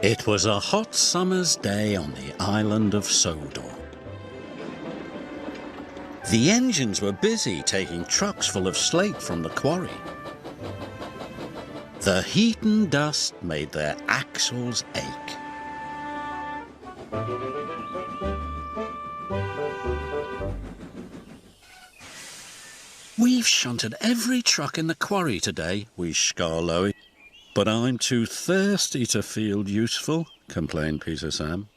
It was a hot summer's day on the island of Sodor. The engines were busy taking trucks full of slate from the quarry. The heat and dust made their axles ache. "We've shunted every truck in the quarry today," wheezed Scarloey. "But I'm too thirsty to feel useful," complained Peter Sam.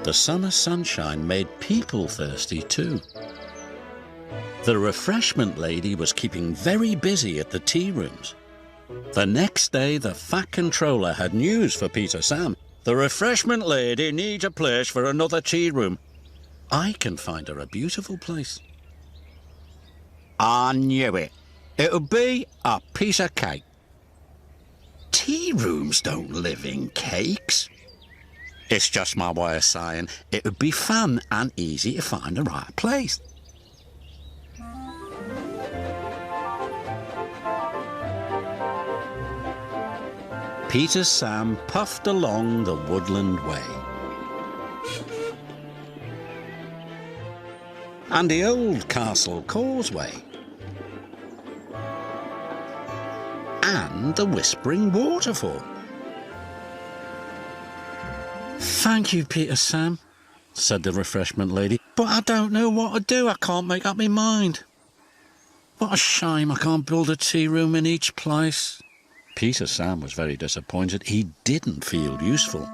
The summer sunshine made people thirsty too. The refreshment lady was keeping very busy at the tea rooms. The next day, the Fat Controller had news for Peter Sam. "The refreshment lady needs a place for another tea room. I can find her a beautiful place." "I knew it. It'll be a piece of cake." "Tea rooms don't live in cakes." "It's just my way of saying it would be fun and easy to find the right place." Peter Sam puffed along the woodland way. And the old castle causeway. And the whispering waterfall. "Thank you, Peter Sam," said the refreshment lady, "but I don't know what to do. I can't make up my mind. What a shame I can't build a tea room in each place." Peter Sam was very disappointed. He didn't feel useful.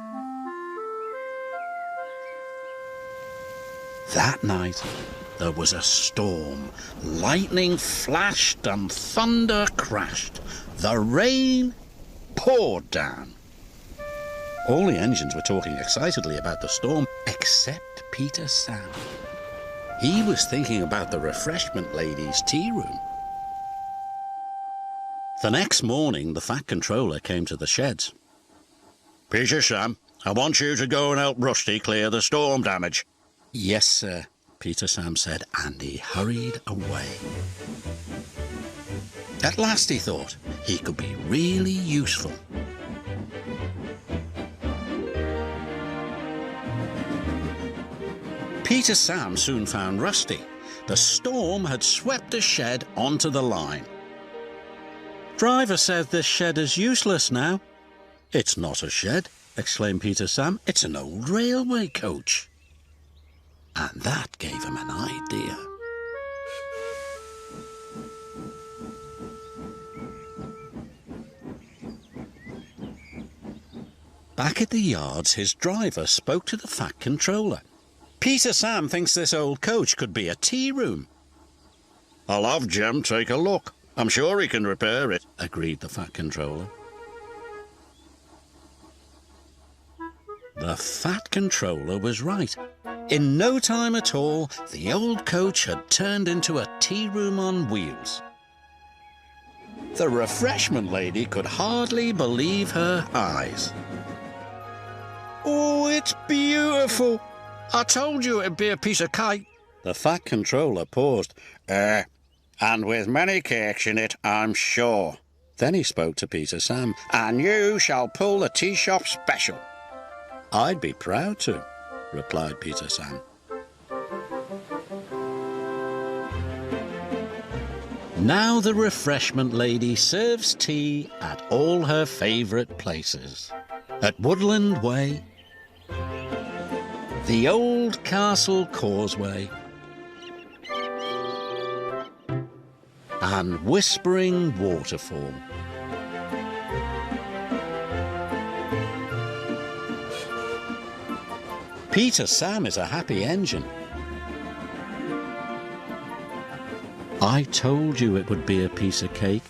That night, there was a storm. Lightning flashed and thunder crashed. The rain poured down. All the engines were talking excitedly about the storm, except Peter Sam. He was thinking about the refreshment lady's tea room. The next morning, the Fat Controller came to the sheds. "Peter Sam, I want you to go and help Rusty clear the storm damage." "Yes, sir," Peter Sam said, and he hurried away. At last he thought he could be really useful. Peter Sam soon found Rusty. The storm had swept the shed onto the line. "Driver says this shed is useless now." "It's not a shed," exclaimed Peter Sam. "It's an old railway coach." And that gave him an idea. Back at the yards, his driver spoke to the Fat Controller. "Peter Sam thinks this old coach could be a tea room." "I'll have Jem take a look. I'm sure he can repair it," agreed the Fat Controller. The Fat Controller was right. In no time at all, the old coach had turned into a tea room on wheels. The refreshment lady could hardly believe her eyes. "Oh, it's beautiful. I told you it'd be a piece of cake." The Fat Controller paused. And with many cakes in it, I'm sure." Then he spoke to Peter Sam. "And you shall pull the tea shop special." "I'd be proud to," replied Peter Sam. Now the refreshment lady serves tea at all her favourite places. At Woodland Way, the old castle causeway, and whispering waterfall. Peter Sam is a happy engine. "I told you it would be a piece of cake,"